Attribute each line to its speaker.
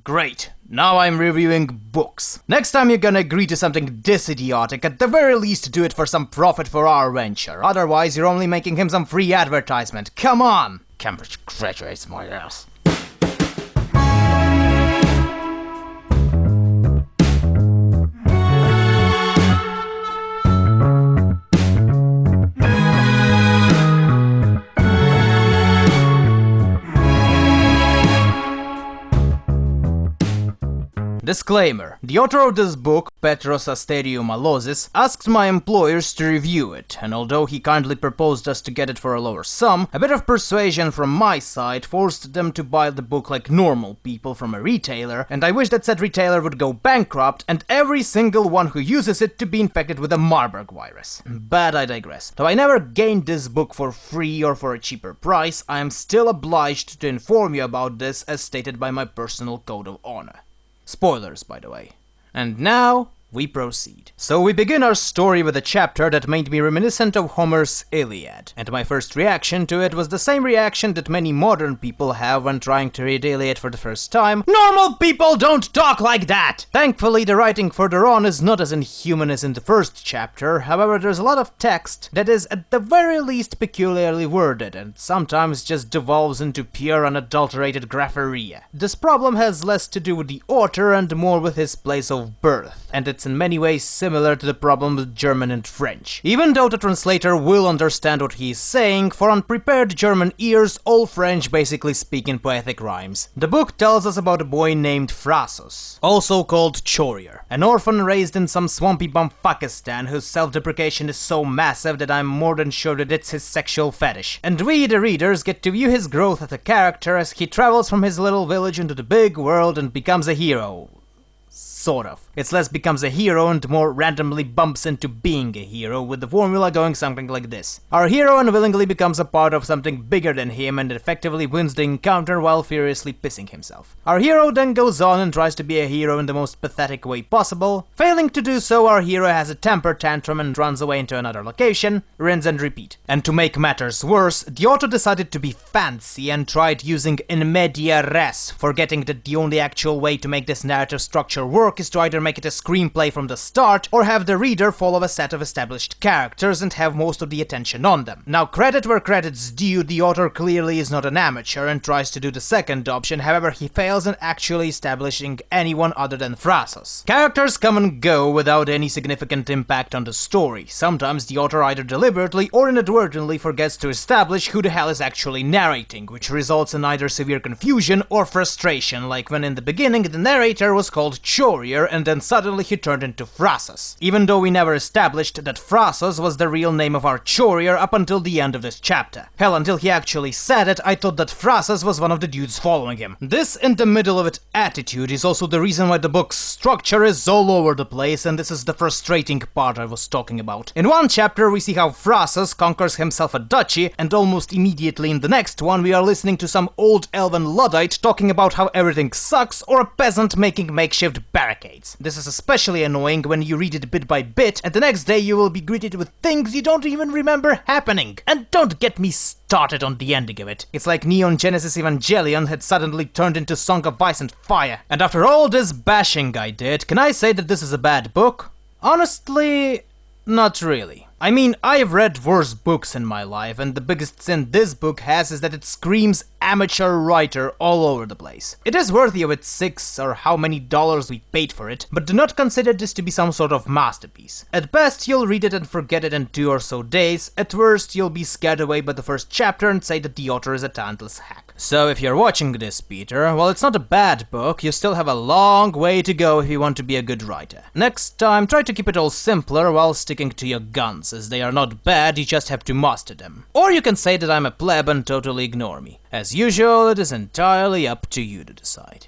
Speaker 1: Great. Now I'm reviewing books. Next time you're gonna agree to something this idiotic, at the very least do it for some profit for our venture. Otherwise, you're only making him some free advertisement. Come on! Cambridge graduates my ass. Disclaimer. The author of this book, Petros Asteriou Malosis, asked my employers to review it, and although he kindly proposed us to get it for a lower sum, a bit of persuasion from my side forced them to buy the book like normal people from a retailer, and I wish that said retailer would go bankrupt and every single one who uses it to be infected with the Marburg virus. But I digress. Though I never gained this book for free or for a cheaper price, I am still obliged to inform you about this as stated by my personal code of honor. Spoilers, by the way. And now, we proceed. So we begin our story with a chapter that made me reminiscent of Homer's Iliad, and my first reaction to it was the same reaction that many modern people have when trying to read Iliad for the first time. Normal people don't talk like that! Thankfully, the writing further on is not as inhuman as in the first chapter, however there's a lot of text that is at the very least peculiarly worded, and sometimes just devolves into pure unadulterated grapheria. This problem has less to do with the author and more with his place of birth, and it's in many ways similar to the problem with German and French. Even though the translator will understand what he is saying, for unprepared German ears, all French basically speak in poetic rhymes. The book tells us about a boy named Phrasos, also called Chorrier, an orphan raised in some swampy Bumfuckistan whose self-deprecation is so massive that I'm more than sure that it's his sexual fetish. And we, the readers, get to view his growth as a character as he travels from his little village into the big world and becomes a hero. Sort of. It's less becomes a hero and more randomly bumps into being a hero, with the formula going something like this. Our hero unwillingly becomes a part of something bigger than him and effectively wins the encounter while furiously pissing himself. Our hero then goes on and tries to be a hero in the most pathetic way possible. Failing to do so, our hero has a temper tantrum and runs away into another location, rinse and repeat. And to make matters worse, the author decided to be fancy and tried using in media res, forgetting that the only actual way to make this narrative structure work is to either make it a screenplay from the start, or have the reader follow a set of established characters and have most of the attention on them. Now, credit where credit's due, the author clearly is not an amateur and tries to do the second option, however he fails in actually establishing anyone other than Phrasos. Characters come and go without any significant impact on the story. Sometimes the author either deliberately or inadvertently forgets to establish who the hell is actually narrating, which results in either severe confusion or frustration, like when in the beginning the narrator was called Chorrier and then suddenly he turned into Phrasos, even though we never established that Phrasos was the real name of our Chorrier up until the end of this chapter. Hell, until he actually said it, I thought that Phrasos was one of the dudes following him. This in the middle of it attitude is also the reason why the book's structure is all over the place, and this is the frustrating part I was talking about. In one chapter we see how Phrasos conquers himself a duchy, and almost immediately in the next one we are listening to some old elven Luddite talking about how everything sucks, or a peasant making makeshift barricades. This is especially annoying when you read it bit by bit, and the next day you will be greeted with things you don't even remember happening. And don't get me started on the ending of it. It's like Neon Genesis Evangelion had suddenly turned into Song of Ice and Fire. And after all this bashing I did, can I say that this is a bad book? Honestly, not really. I mean, I've read worse books in my life, and the biggest sin this book has is that it screams amateur writer all over the place. It is worthy of its $6 or how many dollars we paid for it, but do not consider this to be some sort of masterpiece. At best, you'll read it and forget it in 2 or so days. At worst, you'll be scared away by the first chapter and say that the author is a talentless hack. So if you're watching this, Peter, well, it's not a bad book, you still have a long way to go if you want to be a good writer. Next time, try to keep it all simpler while sticking to your guns, as they are not bad, you just have to master them. Or you can say that I'm a pleb and totally ignore me. As usual, it is entirely up to you to decide.